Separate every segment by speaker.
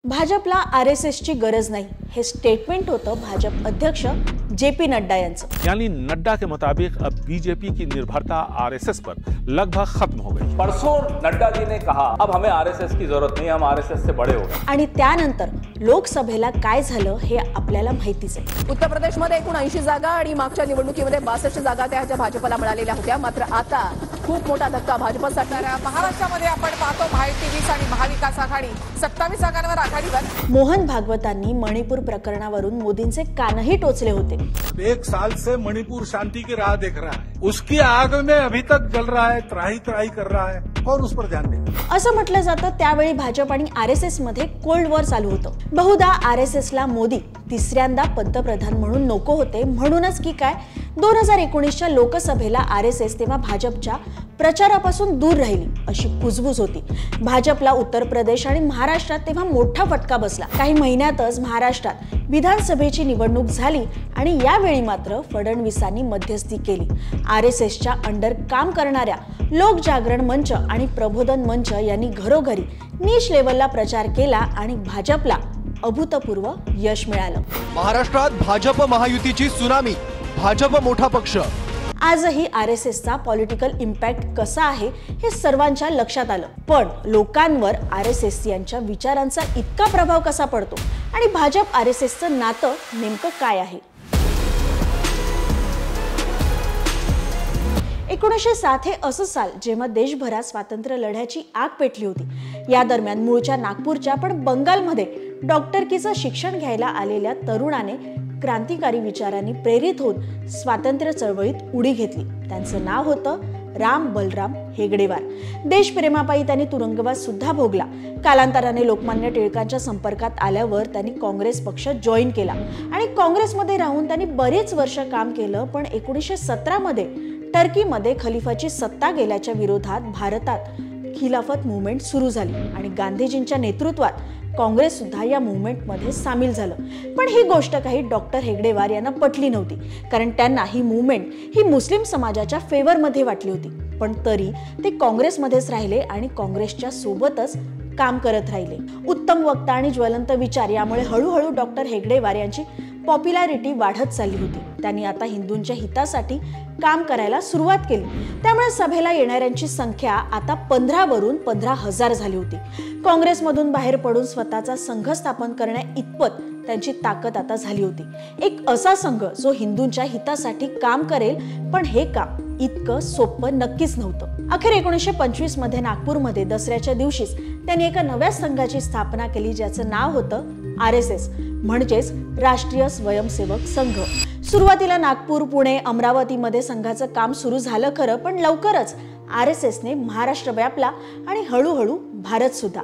Speaker 1: भाजपला आरएसएसची गरज नहीं, हे स्टेटमेंट होतं भाजप अध्यक्ष जेपी नड्डा यांचं।
Speaker 2: यानी नड्डा के मुताबिक अब बीजेपी की निर्भरता आरएसएस पर लगभग खत्म हो गई।
Speaker 3: परसों नड्डा जी ने कहा अब हमें आरएसएस की जरूरत नहीं, हम आरएसएस से बड़े हो गए।
Speaker 1: आणि त्यानंतर लोकसभेला काय झालं हे आपल्याला माहितीच आहे।
Speaker 4: उत्तर प्रदेशमध्ये एकूण 80 जागा आणि मागच्या निवडणुकीमध्ये 62 जागा त्या भाजपला मिळालेल्या होत्या। मात्र आता खूप मोठा धक्का भाजपसाठी।
Speaker 5: महाराष्ट्रामध्ये आपण पाहतो महायुती आणि महाविकास आघाडी 27 जागांवर आघाडीवर।
Speaker 1: मोहन भागवतांनी मणिपूर प्रकरणावरून मोदींचे कानही टोचले होते।
Speaker 6: 1 साल से मणिपुर शांति की राह देख रहा है, उसकी आग में अभी तक जल रहा है, त्राही कर रहा है, कौन उस पर ध्यान देगा?
Speaker 1: असं म्हटलं जातं त्यावेळी भाजप आणि आरएसएस मध्ये कोल्ड वॉर चालू होतं। बहुधा आरएसएसला मोदी तिसऱ्यांदा पंतप्रधान म्हणून नको होते, म्हणूनच की काय 2019च्या लोकसभेला आरएसएस तेव्हा भाजपच्या प्रचारापासून दूर राहिली अशी कुजबूज होती। भाजपला उत्तर प्रदेश आणि महाराष्ट्रात तेव्हा मोठा फटका बसला। काही महिन्यातच महाराष्ट्रात विधानसभेची निवडणूक झाली आणि यावेळी मात्र फडणवीसांनी मध्यस्थी केली। आरएसएसच्या अंडर काम करणाऱ्या लोक जागरण मंच आणि प्रबोधन मंच यांनी घरोघरी नीश लेवलला प्रचार केला आणि भाजपला अभूतपूर्व यश मिळालं।
Speaker 7: महाराष्ट्रात भाजप महायुतीची सुनामी, भाजप मोठा पक्ष।
Speaker 1: आजही आरएसएसचा पॉलिटिकल इम्पॅक्ट कसा आहे हे सर्वांच्या लक्षात आलं, पण लोकांवर आरएसएस यांच्या विचारांचा इतका प्रभाव कसा पडतो आणि भाजप आरएसएसचं नातं नेमकं काय आहे? 1907 हे असं साल जेव्हा देशभरात स्वातंत्र्य लढ्याची आग पेटली होती। या दरम्यान मूळच्या नागपूरच्या पण बंगालमध्ये डॉक्टरकीचं शिक्षण घ्यायला आलेल्या तरुणाने क्रांतिकारी विचारांनी प्रेरित होऊन स्वातंत्र्य चळवळीत उडी घेतली। त्यांचं नाव होतं राम बलराम हेगडेवार। देशप्रेमापायी त्यांनी तुरुंगवास सुद्धा भोगला। कालांतराने लोकमान्य टिळकांच्या संपर्कात आल्यावर त्यांनी काँग्रेस पक्ष जॉईन केला आणि काँग्रेसमध्ये राहून त्यांनी बरेच वर्ष काम केलं। पण 1917 मध्ये टर्कीमध्ये खलिफाची सत्ता गेल्याच्या विरोधात भारतात खिलाफत मूवमेंट सुरू झाली आणि गांधीजींच्या नेतृत्वात काँग्रेस सुद्धा या मूवमेंटमध्ये सामील झालं। पण ही गोष्ट काही डॉक्टर हेगडेवार यांना पटली नव्हती, कारण त्यांना ही मूवमेंट ही मुस्लिम समाजाच्या फेवरमध्ये वाटली होती। पण तरी ते काँग्रेसमध्येच राहिले आणि काँग्रेसच्या सोबतच काम करत राहिले। उत्तम वक्ता आणि ज्वलंत विचार यामुळे हळूहळू डॉक्टर हेगडेवार यांची पॉप्युलॅरिटी वाढत चालली होती। त्यांनी आता हिंदूंच्या हितासाठी काम करायला सुरुवात केली, त्यामुळे सभेला येणाऱ्यांची संख्या आता 15 वरून 15,000 झाली होती। काँग्रेसमधून बाहेर पडून स्वतःचा संघ स्थापन करण्या इतपत त्यांची ताकद आता झाली होती। एक असा संघ जो हिंदूंच्या हितासाठी काम करेल, पण हे काम इतकं सोपं नक्कीच नव्हतं। अखेर 1925 मध्ये नागपूरमध्ये दसऱ्याच्या दिवशीच त्यांनी एका नव्या संघाची स्थापना केली, ज्याचं नाव होतं आरएसएस म्हणजेच राष्ट्रीय स्वयंसेवक संघ। सुरुवातीला नागपूर, पुणे, अमरावतीमध्ये संघाचं काम सुरू झालं खरं, पण लवकरच आरएसएसने महाराष्ट्र व्यापला आणि हळूहळू भारत सुद्धा।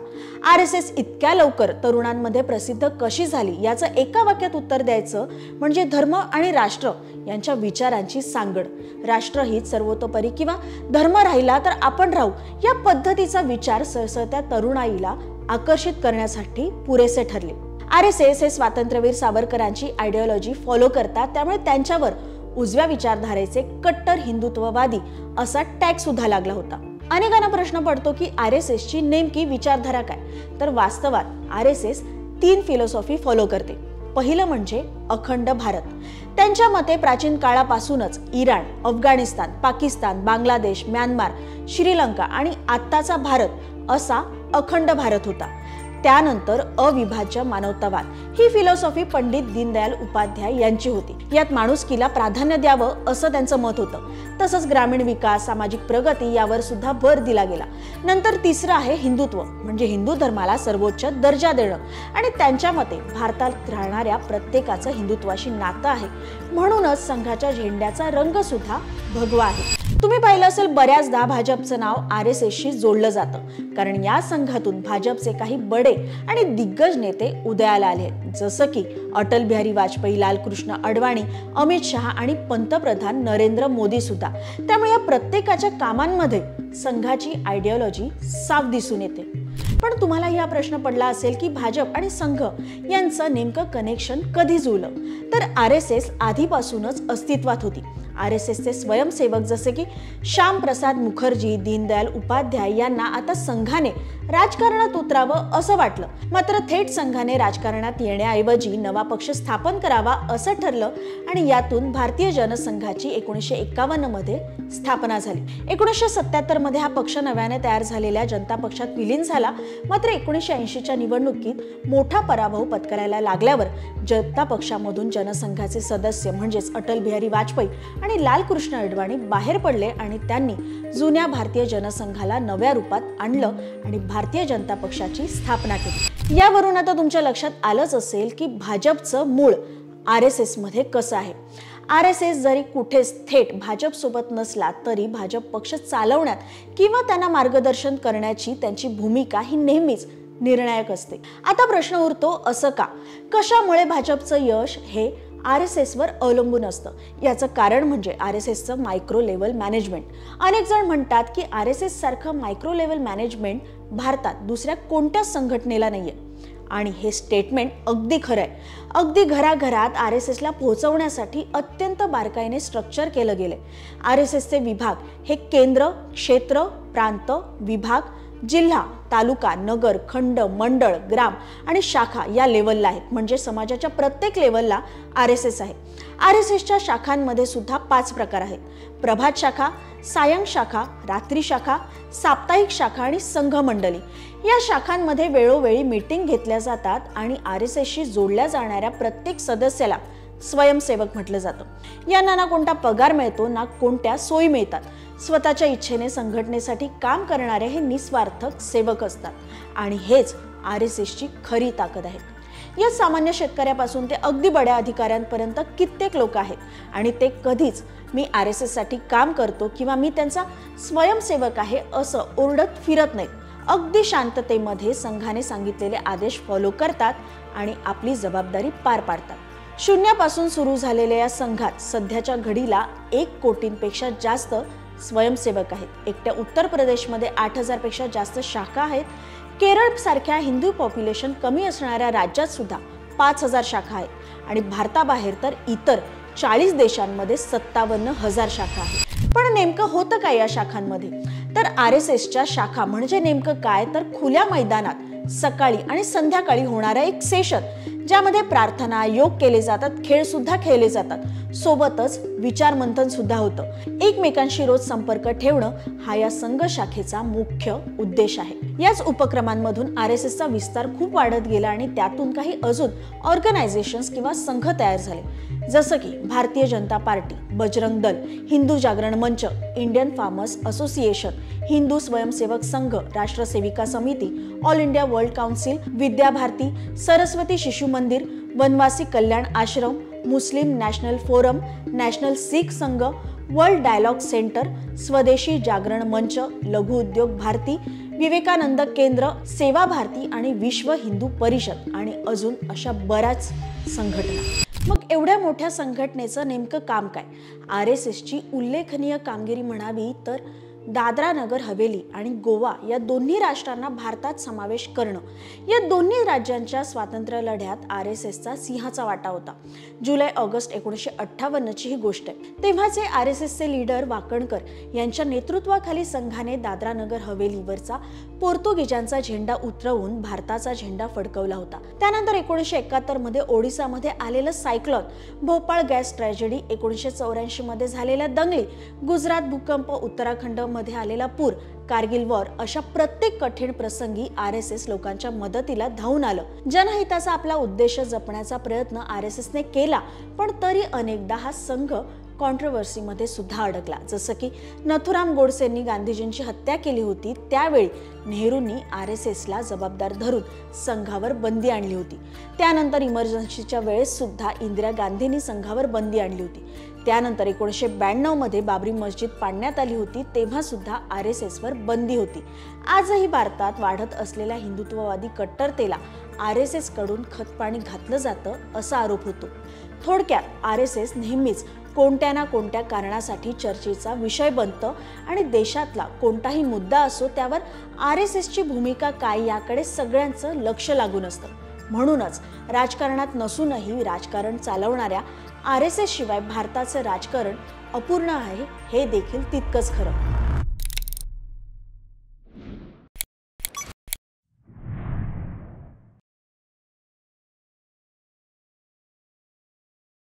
Speaker 1: आरएसएस इतक्या लवकर तरुणांमध्ये प्रसिद्ध कशी झाली याचं एका वाक्यात उत्तर द्यायचं म्हणजे धर्म आणि राष्ट्र यांच्या विचारांची सांगड। राष्ट्र हीच सर्वतोपरी किंवा धर्म राहिला तर आपण राहू या पद्धतीचा विचार सरसरत्या तरुणाईला आकर्षित करण्यासाठी पुरेसे ठरले। आरएसएस हे स्वातंत्र्यवीर सावरकरांची आयडिओलॉजी फॉलो करतात, त्यामुळे त्यांच्यावर उजव्या विचारधारेचे कट्टर हिंदुत्ववादी असा टॅग सुद्धा लागला होता। अनेकांना प्रश्न पडतो की आरएसएसची नेमकी विचारधारा काय? तर वास्तवात आरएसएस 3 फिलॉसॉफी फॉलो करते। पहिलं म्हणजे अखंड भारत। त्यांच्या मते प्राचीन काळापासूनच इराण, अफगाणिस्तान, पाकिस्तान, बांगलादेश, म्यानमार, श्रीलंका आणि आत्ताचा भारत असा अखंड भारत होता। त्यानंतर अविभाज्य मानवतावाद ही फिलॉसॉफी पंडित दीनदयाल उपाध्याय यांची होती। यात माणुसकीला प्राधान्य द्यावं असं त्यांचं मत होतं। तसंच ग्रामीण विकास, सामाजिक प्रगती यावर सुद्धा भर दिला गेला। नंतर तिसरं आहे हिंदुत्व, म्हणजे हिंदू धर्माला सर्वोच्च दर्जा देणं आणि त्यांच्या मते भारतात राहणाऱ्या प्रत्येकाचं हिंदुत्वाशी नातं आहे, म्हणूनच संघाच्या झेंड्याचा रंग सुद्धा भगवा आहे। तुम्ही पाहिलं असेल बऱ्याचदा भाजपचं नाव आरएसएसशी जोडलं जातं, कारण या संघातून भाजपचे काही बडे आणि दिग्गज नेते उदयाला आले, जसं की अटल बिहारी वाजपेयी, लालकृष्ण अडवाणी, अमित शहा आणि पंतप्रधान नरेंद्र मोदी सुद्धा। त्यामुळे या प्रत्येकाच्या कामांमध्ये संघाची आयडिओलॉजी साफ दिसून येते। पण तुम्हाला हा प्रश्न पडला असेल की भाजप आणि संघ यांचं नेमकं कनेक्शन कधी जुळलं? तर आरएसएस आधीपासूनच अस्तित्वात होती। आरएसएसचे स्वयंसेवक जसे की श्याम प्रसाद मुखर्जी, दीनदयाल उपाध्याय यांना आता संघाने राजकारणात उतरावं असं वाटलं, मात्र थेट संघाने राजकारणात येण्याऐवजी नवा पक्ष स्थापन करावा असं ठरलं आणि यातून भारतीय जनसंघाची 1951 मध्ये स्थापना झाली. 1977 मध्ये हा पक्ष नव्याने तयार झालेल्या जनता पक्षात विलीन झाला. मात्र 1980च्या निवडणुकीत मोठा पराभव पत्करायला लागल्यावर जनता पक्षामधून जनसंघाचे सदस्य म्हणजेच अटल बिहारी वाजपेयी आणि लालकृष्ण अडवाणी बाहेर पडले आणि त्यांनी जुन्या भारतीय जनसंघाला नव्या रूपात आणलं आणि भारतीय जनता पक्षाची स्थापना केली. यावरून आता तुमच्या लक्षात आलंच असेल की भाजपचं मूळ RSS मध्ये कसं आहे. RSS जरी कुठेच थेट भाजप सोबत नसला तरी भाजप पक्ष चालवण्यात किंवा त्यांना मार्गदर्शन करण्याची त्यांची भूमिका ही नेहमीच निर्णायक असते. आता प्रश्न उरतो असं का? कशामुळे भाजपचं यश हे RSS वर अवलंबून असतं? याचं कारण म्हणजे RSSचं मायक्रो लेव्हल मॅनेजमेंट. अनेक जण म्हणतात की RSS सारखं मायक्रो लेव्हल मॅनेजमेंट भारतात दुसऱ्या कोणत्याच संघटनेला नाहीये आणि हे स्टेटमेंट अगदी खरं आहे. अगदी घराघरात RSSला पोहोचवण्यासाठी अत्यंत बारकाईने स्ट्रक्चर केलं गेलंय. RSSचे विभाग हे केंद्र, क्षेत्र, प्रांत, विभाग, जिल्हा, तालुका, नगर, खंड, मंडळ, ग्राम आणि शाखा या लेव्हलला आहेत. म्हणजे समाजाच्या प्रत्येक लेव्हलला RSS आहे. RSSच्या शाखांमध्ये सुद्धा 5 प्रकार आहेत: प्रभात शाखा, सायं शाखा, रात्री शाखा, साप्ताहिक शाखा आणि संघ मंडली. या शाखांमध्ये वेळोवेळी मीटिंग घेतल्या जातात आणि RSSशी जोडल्या जाणाऱ्या प्रत्येक सदस्याला स्वयंसेवक म्हटलं जातं. यांना ना कोणता पगार मिळतो ना कोणत्या सोयी मिळतात. स्वतःच्या इच्छेने संघटनेसाठी काम करणारे हे निस्वार्थ सेवक असतात आणि हेच RSSची खरी ताकद आहे. या सामान्य शेतकऱ्यापासून ते अगदी बड्या अधिकाऱ्यांपर्यंत कित्येक लोक आहेत आणि ते कधीच मी RSS साठी काम करतो किंवा मी त्यांचा स्वयंसेवक आहे असं ओरडत फिरत नाहीत. अगदी शांततेमध्ये संघाने सांगितलेले आदेश फॉलो करतात आणि आपली जबाबदारी पार पाडतात. शून्यापासून सुरू झालेल्या या संघात सध्याच्या घडीला 1 कोटींपेक्षा जास्त स्वयंसेवक आहेत. एकट्या उत्तर प्रदेशमध्ये 8,000 पेक्षा जास्त शाखा आहेत. केरळ सारख्या हिंदू पॉप्युलेशन कमी असणाऱ्या राज्यात सुद्धा 5,000 शाखा आहेत आणि भारताबाहेर तर इतर 40 देशांमध्ये 57,000 शाखा आहेत. पण नेमकं होतं काय या शाखांमध्ये? तर RSSच्या शाखा म्हणजे नेमकं काय? तर खुल्या मैदानात सकाळी आणि संध्याकाळी होणारा एक सेशन, ज्यामध्ये प्रार्थना, योग केले जातात, खेळ सुद्धा खेळले जातात, सोबतच विचार मंथन सुद्धा होतं. एकमेकांशी रोज संपर्क ठेवणं हा या संघ शाखेचा मुख्य उद्देश आहे. याच उपक्रमांमधून RSSचा विस्तार खूप वाढत गेला आणि त्यातून काही अजून ऑर्गनायझेशन्स किंवा संघ तयार झाले, जसं की भारतीय जनता पार्टी, बजरंग दल, हिंदू जागरण मंच, Indian farmers association, Hindu Swayamsevak Sangh, राष्ट्रसेविका समिती, all India world council, Vidya Bharati, Saraswati Shishu मंदिर, वनवासी कल्याण आश्रम, मुस्लिम नॅशनल फोरम, नॅशनल सिख संघ, वर्ल्ड डायलॉग सेंटर, स्वदेशी जागरण मंच, लघु उद्योग भारती, विवेकानंद केंद्र, सेवा भारती आणि विश्व हिंदू परिषद आणि अजून अशा बऱ्याच संघटना. मग एवढ्या मोठ्या संघटनेचं नेमकं काम काय? RSSची उल्लेखनीय कामगिरी म्हणावी तर दादरा नगर हवेली आणि गोवा या दोन्ही राष्ट्रांना भारतात समावेश करणं. या दोन्ही राज्यांच्या स्वातंत्र्य लढ्यात RSSचा सिंहाचा वाटा होता. जुलै-ऑगस्ट 1958ची ही गोष्ट आहे. तेव्हाचे RSSचे लीडर वाकणकर यांच्या नेतृत्वाखाली संघाने दादरा नगर हवेलीवरचा पोर्तुगीजांचा झेंडा उतरवून भारताचा झेंडा फडकवला होता. त्यानंतर 1971 मध्ये ओडिसामध्ये आलेलं सायक्लोन, भोपाळ गॅस ट्रॅजेडी, 1984 मध्ये झालेल्या दंगली, गुजरात भूकंप, उत्तराखंड मध्ये आलेला पूर, कारगिल वॉर अशा प्रत्येक कठीण प्रसंगी RSS लोकांच्या मदतीला धावून आलं. जनहिताचा आपला उद्देश जपण्याचा प्रयत्न RSSने केला, पण तरी अनेकदा हा संघ कॉन्ट्रोवर्सीमध्ये सुद्धा अडकला. जसं की नथुराम गोडसेंनी गांधीजींची हत्या केली होती, त्यावेळी नेहरूंनी RSSला जबाबदार धरून संघावर बंदी आणली होती. त्यानंतर इमर्जन्सीच्या वेळेस सुद्धा इंदिरा गांधींनी संघावर बंदी आणली होती. त्यानंतर 1992 मध्ये बाबरी मस्जिद पाडण्यात आली होती, तेव्हा सुद्धा RSSवर बंदी होती. आजही भारतात वाढत असलेल्या हिंदुत्ववादी कट्टरतेला RSS कडून खतपाणी घातलं जातं असा आरोप होतो. थोडक्यात RSS नेहमीच कोणत्या ना कोणत्या कारणासाठी चर्चेचा विषय बनतं आणि देशातला कोणताही मुद्दा असो त्यावर RSSची भूमिका काय याकडे सगळ्यांचं लक्ष लागून असतं. म्हणूनच राजकारणात नसूनही राजकारण चालवणाऱ्या RSS शिवाय भारताचं राजकारण अपूर्ण आहे हे देखील तितकंच खरं.